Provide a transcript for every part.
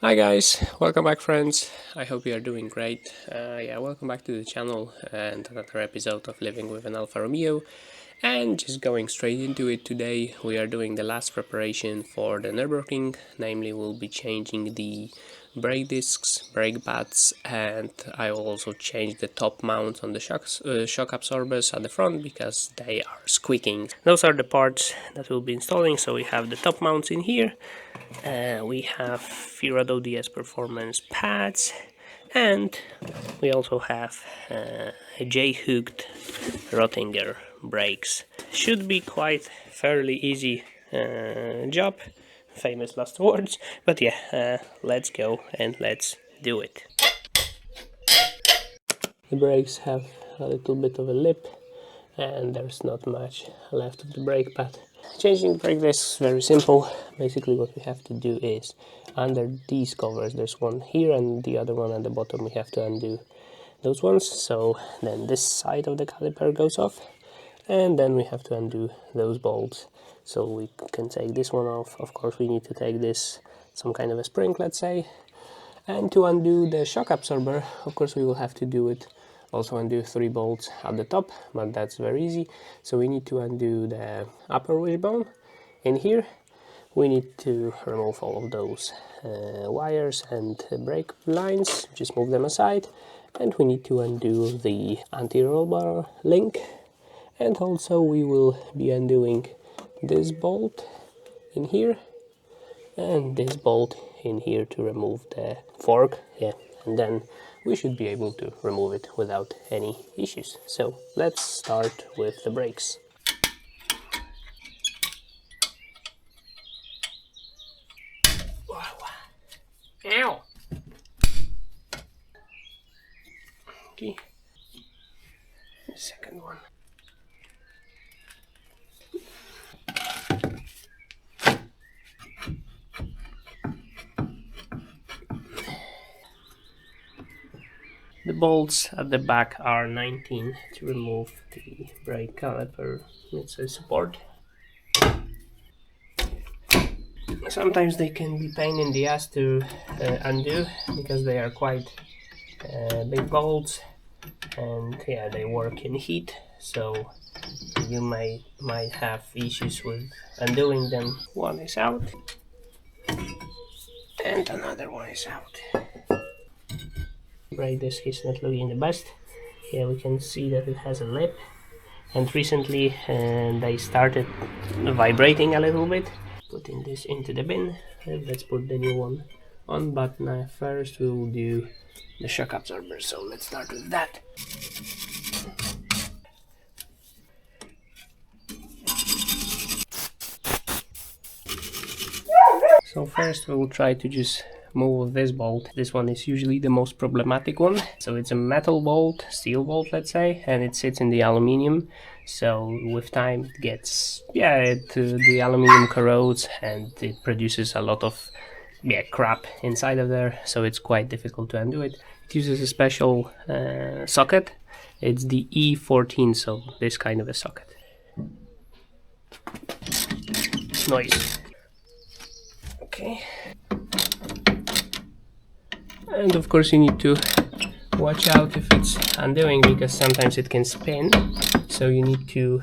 Hi guys, welcome back friends. I hope you are doing great. Welcome back to the channel and another episode of Living with an Alfa Romeo. And just going straight into it today, we are doing the last preparation for the Nurburgring. Namely, we'll be changing the brake discs, brake pads, and I will also change the top mount on the shock absorbers at the front because they are squeaking. Those are the parts that we'll be installing. So we have the top mounts in here. We have Firado DS Performance pads, and we also have J-hooked Rottinger brakes. Should be quite fairly easy job, famous last words, but let's go and let's do it. The brakes have a little bit of a lip and there's not much left of the brake pad. Changing brake discs is very simple. Basically what we have to do is under these covers, there's one here and the other one at the bottom, we have to undo those ones. So then this side of the caliper goes off and then we have to undo those bolts. So we can take this one off. Of course we need to take this, some kind of a spring, let's say. And to undo the shock absorber, of course we will have to do it, also undo 3 bolts at the top, but that's very easy. So we need to undo the upper wishbone in here. We need to remove all of those wires and brake lines, just move them aside. And we need to undo the anti-roll bar link. And also we will be undoing this bolt in here and this bolt in here to remove the fork, and then we should be able to remove it without any issues. So let's start with the brakes. Ow! Okay, the second one. The bolts at the back are 19 to remove the brake caliper, it's a support. Sometimes they can be pain in the ass to undo because they are quite big bolts, and they work in heat, so you might have issues with undoing them. One is out and another one is out. Brake disc is not looking the best. Here we can see that it has a lip, and recently they started vibrating a little bit. Putting this into the bin, and let's put the new one on, but now first we will do the shock absorber, so let's start with that. So first we will try to just move this bolt. This one is usually the most problematic one. So it's a metal bolt, steel bolt let's say, and it sits in the aluminium. So with time it gets, the aluminium corrodes and it produces a lot of crap inside of there. So it's quite difficult to undo it. It uses a special socket. It's the E14, so this kind of a socket. Noise. Okay. And of course you need to watch out if it's undoing, because sometimes it can spin, so you need to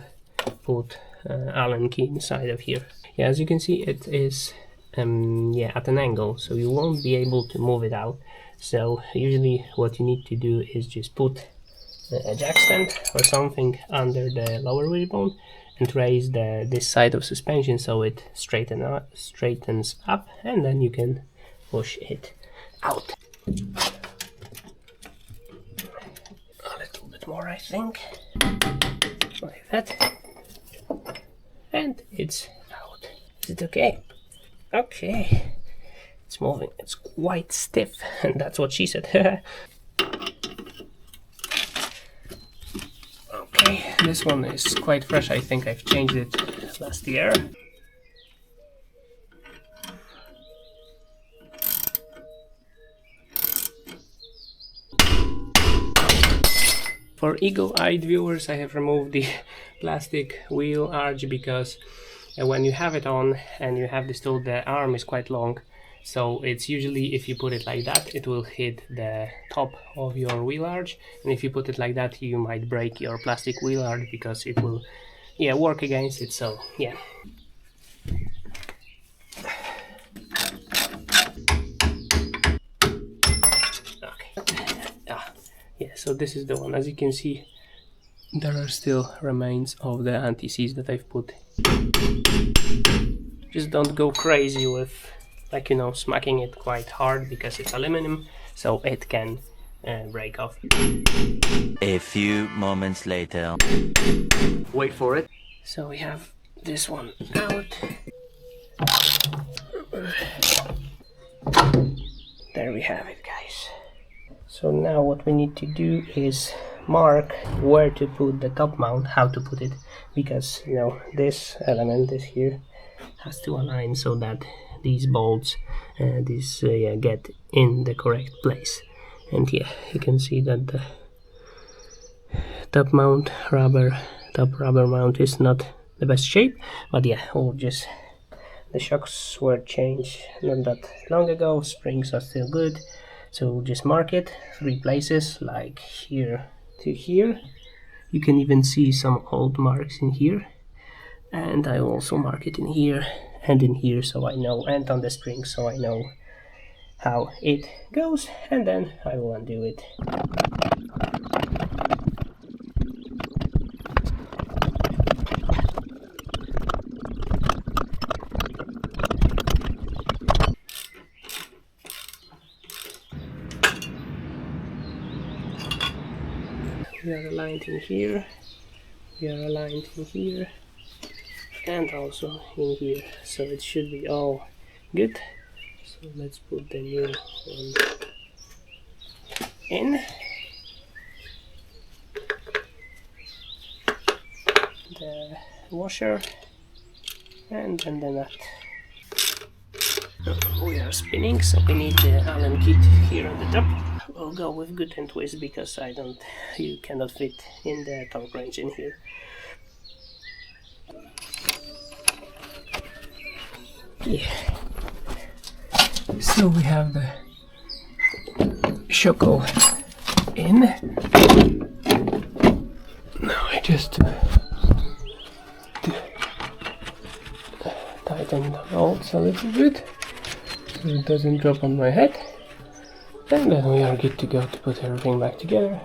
put Allen key inside of here. As you can see, it is at an angle, so you won't be able to move it out. So usually what you need to do is just put a jack stand or something under the lower wishbone and raise this side of suspension so it straightens up, and then you can push it out. A little bit more, I think, like that, and it's out. Is it okay? Okay, it's moving. It's quite stiff, and that's what she said. Okay, this one is quite fresh. I think I've changed it last year. For eagle-eyed viewers, I have removed the plastic wheel arch because when you have it on and you have this tool, the arm is quite long So it's usually, if you put it like that, it will hit the top of your wheel arch, and if you put it like that, you might break your plastic wheel arch because it will, yeah, work against it. So yeah. Okay. Yeah, so this is the one. As you can see, there are still remains of the anti-seize that I've put. Just don't go crazy with, like, you know, smacking it quite hard because it's aluminum, so it can break off. A few moments later. Wait for it. So we have this one out. There we have it, guys. So now what we need to do is mark where to put the top mount, how to put it, because, you know, this element is here, has to align so that these bolts get in the correct place. And yeah, you can see that the top rubber mount is not the best shape, but yeah, the shocks were changed not that long ago, springs are still good, so we'll just mark it 3 places, like here to here. You can even see some old marks in here, and I will also mark it in here and in here, so I know, and on the spring, so I know how it goes, and then I will undo it. We are aligned in here, we are aligned in here, and also in here, so it should be all good. So let's put the new one in. The washer and then the nut. We are spinning, so we need the Allen kit here on the top. We'll go with good and twist because you cannot fit in the torque wrench in here. Yeah. So we have the shocko in. Now I just tighten the bolts a little bit so it doesn't drop on my head, and then we are good to go to put everything back together.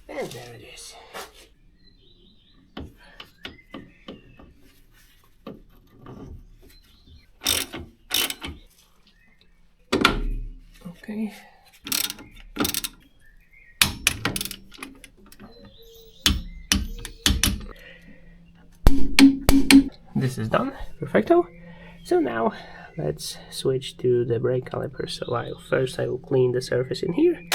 And there it is. Okay. This is done, perfecto. So now let's switch to the brake caliper. So first I will clean the surface in here.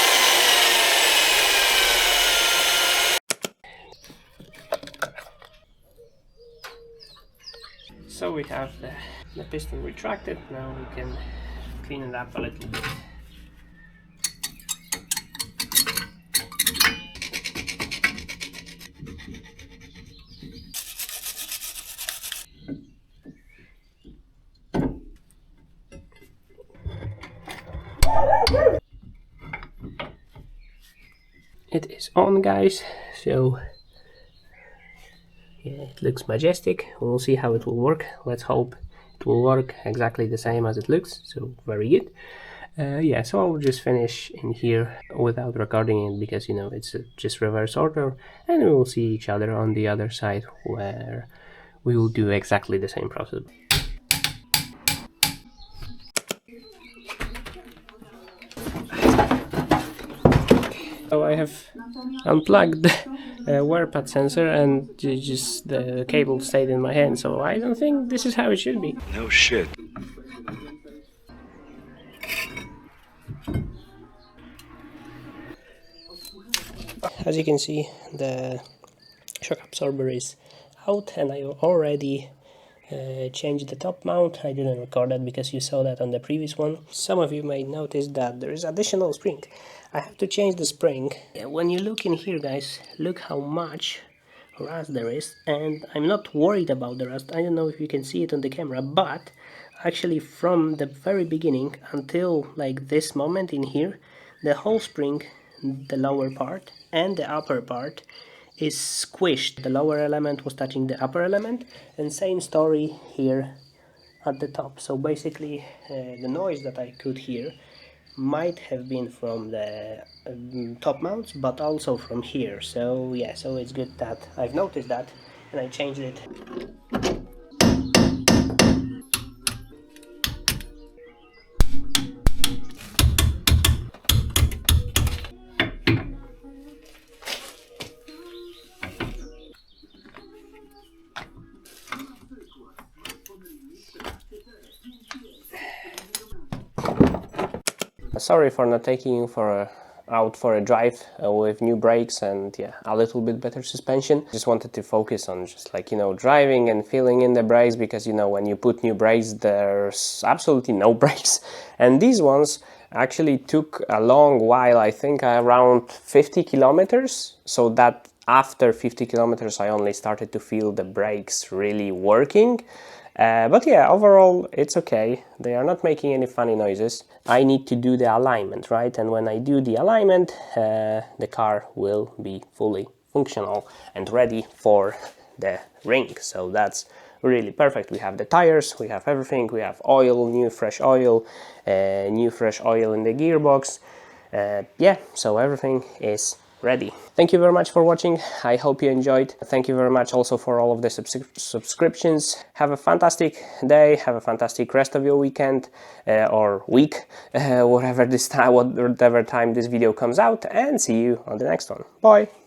So we have the piston retracted. Now we can clean it up a little bit. It is on, guys, so yeah, it looks majestic. We'll see how it will work. Let's hope it will work exactly the same as it looks, so very good. Yeah, so I'll just finish in here without recording it because, you know, it's just reverse order, and we will see each other on the other side where we will do exactly the same process. So I have unplugged the wear pad sensor and just the cable stayed in my hand, so I don't think this is how it should be. No shit. As you can see, the shock absorber is out, and I already changed the top mount. I didn't record that because you saw that on the previous one. Some of you may notice that there is additional spring. I have to change the spring. When you look in here, guys, look how much rust there is, and I'm not worried about the rust. I don't know if you can see it on the camera, but actually from the very beginning until like this moment in here, the whole spring, the lower part and the upper part, is squished. The lower element was touching the upper element, and same story here at the top. So basically the noise that I could hear might have been from the top mounts, but also from here. So yeah, so it's good that I've noticed that and I changed it. Sorry for not taking you out for a drive with new brakes and yeah, a little bit better suspension. Just wanted to focus on just like, you know, driving and filling in the brakes, because you know, when you put new brakes there's absolutely no brakes, and these ones actually took a long while, I think around 50 kilometers, so that after 50 kilometers I only started to feel the brakes really working. But yeah, overall it's okay. They are not making any funny noises. I need to do the alignment, right? And when I do the alignment, the car will be fully functional and ready for the ring. So that's really perfect. We have the tires, we have everything, we have oil, new fresh oil in the gearbox. Yeah, so everything is ready. Thank you very much for watching. I hope you enjoyed. Thank you very much also for all of the subscriptions. Have a fantastic day. Have a fantastic rest of your weekend or week, whatever time this video comes out, and see you on the next one. Bye.